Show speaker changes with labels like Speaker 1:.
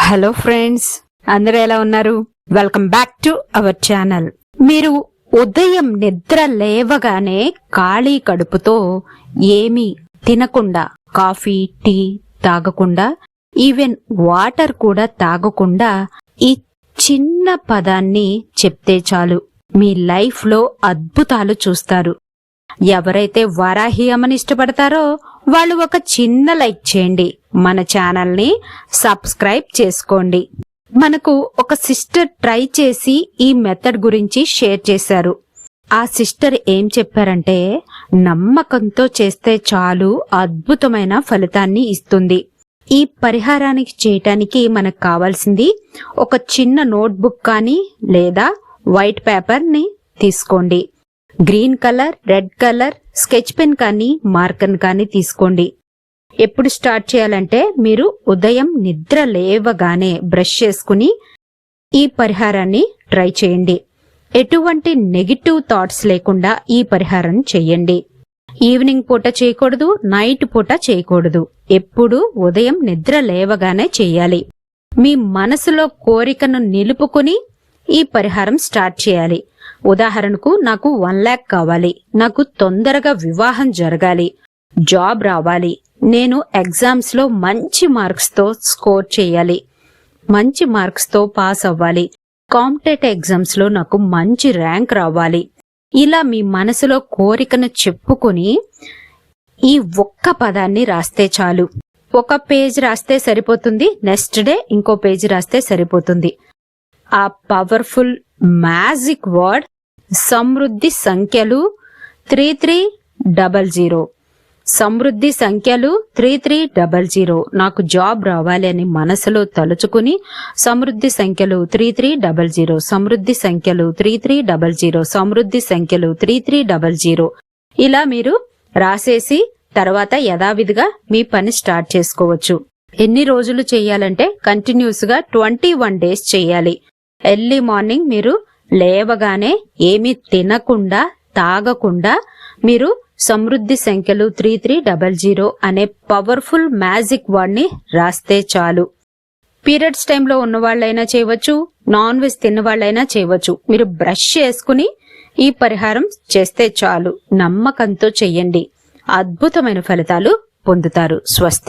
Speaker 1: Hello friends, అందరూ ఎలా ఉన్నారు? Welcome back to our channel. మీరు ఉదయం నిద్ర లేవగానే ఖాళీ కడుపుతో ఏమీ తినకుండా, కాఫీ టీ తాగకుండా, ఈవెన్ వాటర్ కూడా తాగకుండా ఈ చిన్న పదాన్ని చెప్తే చాలు, మీ లైఫ్ లో అద్భుతాలు చూస్తారు. ఎవరైతే వరాహి అమ్మని ఇష్టపడతారో వాళ్ళు ఒక చిన్న లైక్ చేయండి, మన ఛానల్ ని సబ్స్క్రైబ్ చేసుకోండి. మనకు ఒక సిస్టర్ ట్రై చేసి ఈ మెథడ్ గురించి షేర్ చేశారు. ఆ సిస్టర్ ఏం చెప్పారంటే, నమ్మకంతో చేస్తే చాలు అద్భుతమైన ఫలితాన్ని ఇస్తుంది. ఈ పరిహారానికి చేయటానికి మనకు కావాల్సింది ఒక చిన్న నోట్బుక్ కానీ లేదా వైట్ పేపర్ ని తీసుకోండి. Green colour, red colour sketch pen కానీ మార్కర్ కానీ తీసుకోండి. ఎప్పుడు స్టార్ట్ చేయాలంటే, మీరు ఉదయం నిద్ర లేవగానే బ్రష్ చేసుకుని ఈ పరిహారాన్ని ట్రై చేయండి. ఎటువంటి నెగిటివ్ థాట్స్ లేకుండా ఈ పరిహారం చెయ్యండి. ఈవినింగ్ పూట చేయకూడదు, నైట్ పూట చేయకూడదు. ఎప్పుడు ఉదయం నిద్ర లేవగానే చెయ్యాలి. మీ మనసులో కోరికను నిలుపుకుని ఈ పరిహారం స్టార్ట్ చేయాలి. ఉదాహరణకు, నాకు 1 lakh కావాలి, నాకు తొందరగా వివాహం జరగాలి, జాబ్ రావాలి, నేను ఎగ్జామ్స్ లో మంచి మార్క్స్ తో స్కోర్ చేయాలి, మంచి మార్క్స్ తో పాస్ అవ్వాలి, కాంపిటేటివ్ ఎగ్జామ్స్ లో నాకు మంచి ర్యాంక్ రావాలి. ఇలా మీ మనసులో కోరికను చెప్పుకుని ఈ ఒక్క పదాన్ని రాస్తే చాలు. ఒక పేజ్ రాస్తే సరిపోతుంది, నెక్స్ట్ డే ఇంకో పేజ్ రాస్తే సరిపోతుంది. ఆ పవర్ఫుల్ మ్యాజిక్ వర్డ్ సమృద్ధి సంఖ్యలు 3300. సమృద్ధి సంఖ్యలు 3300. నాకు జాబ్ రావాలి అని మనసులో తలుచుకుని సమృద్ధి సంఖ్యలు 3300, సమృద్ధి సంఖ్యలు 3300, సమృద్ధి సంఖ్యలు 3300. ఇలా మీరు రాసేసి తర్వాత యథావిధిగా మీ పని స్టార్ట్ చేసుకోవచ్చు. ఎన్ని రోజులు చేయాలంటే, కంటిన్యూస్ గా 21 days చేయాలి. ఎర్లీ మార్నింగ్ మీరు లేవగానే ఏమీ తినకుండా తాగకుండా మీరు సమృద్ధి సంఖ్యలు 3300 అనే పవర్ఫుల్ మ్యాజిక్ వర్డ్ ని రాస్తే చాలు. పీరియడ్స్ టైంలో ఉన్న వాళ్ళైనా చేయవచ్చు, నాన్ వెజ్ తిన్న వాళ్ళైనా చేయవచ్చు. మీరు బ్రష్ చేసుకుని ఈ పరిహారం చేస్తే చాలు. నమ్మకంతో చెయ్యండి, అద్భుతమైన ఫలితాలు పొందుతారు. స్వస్తి.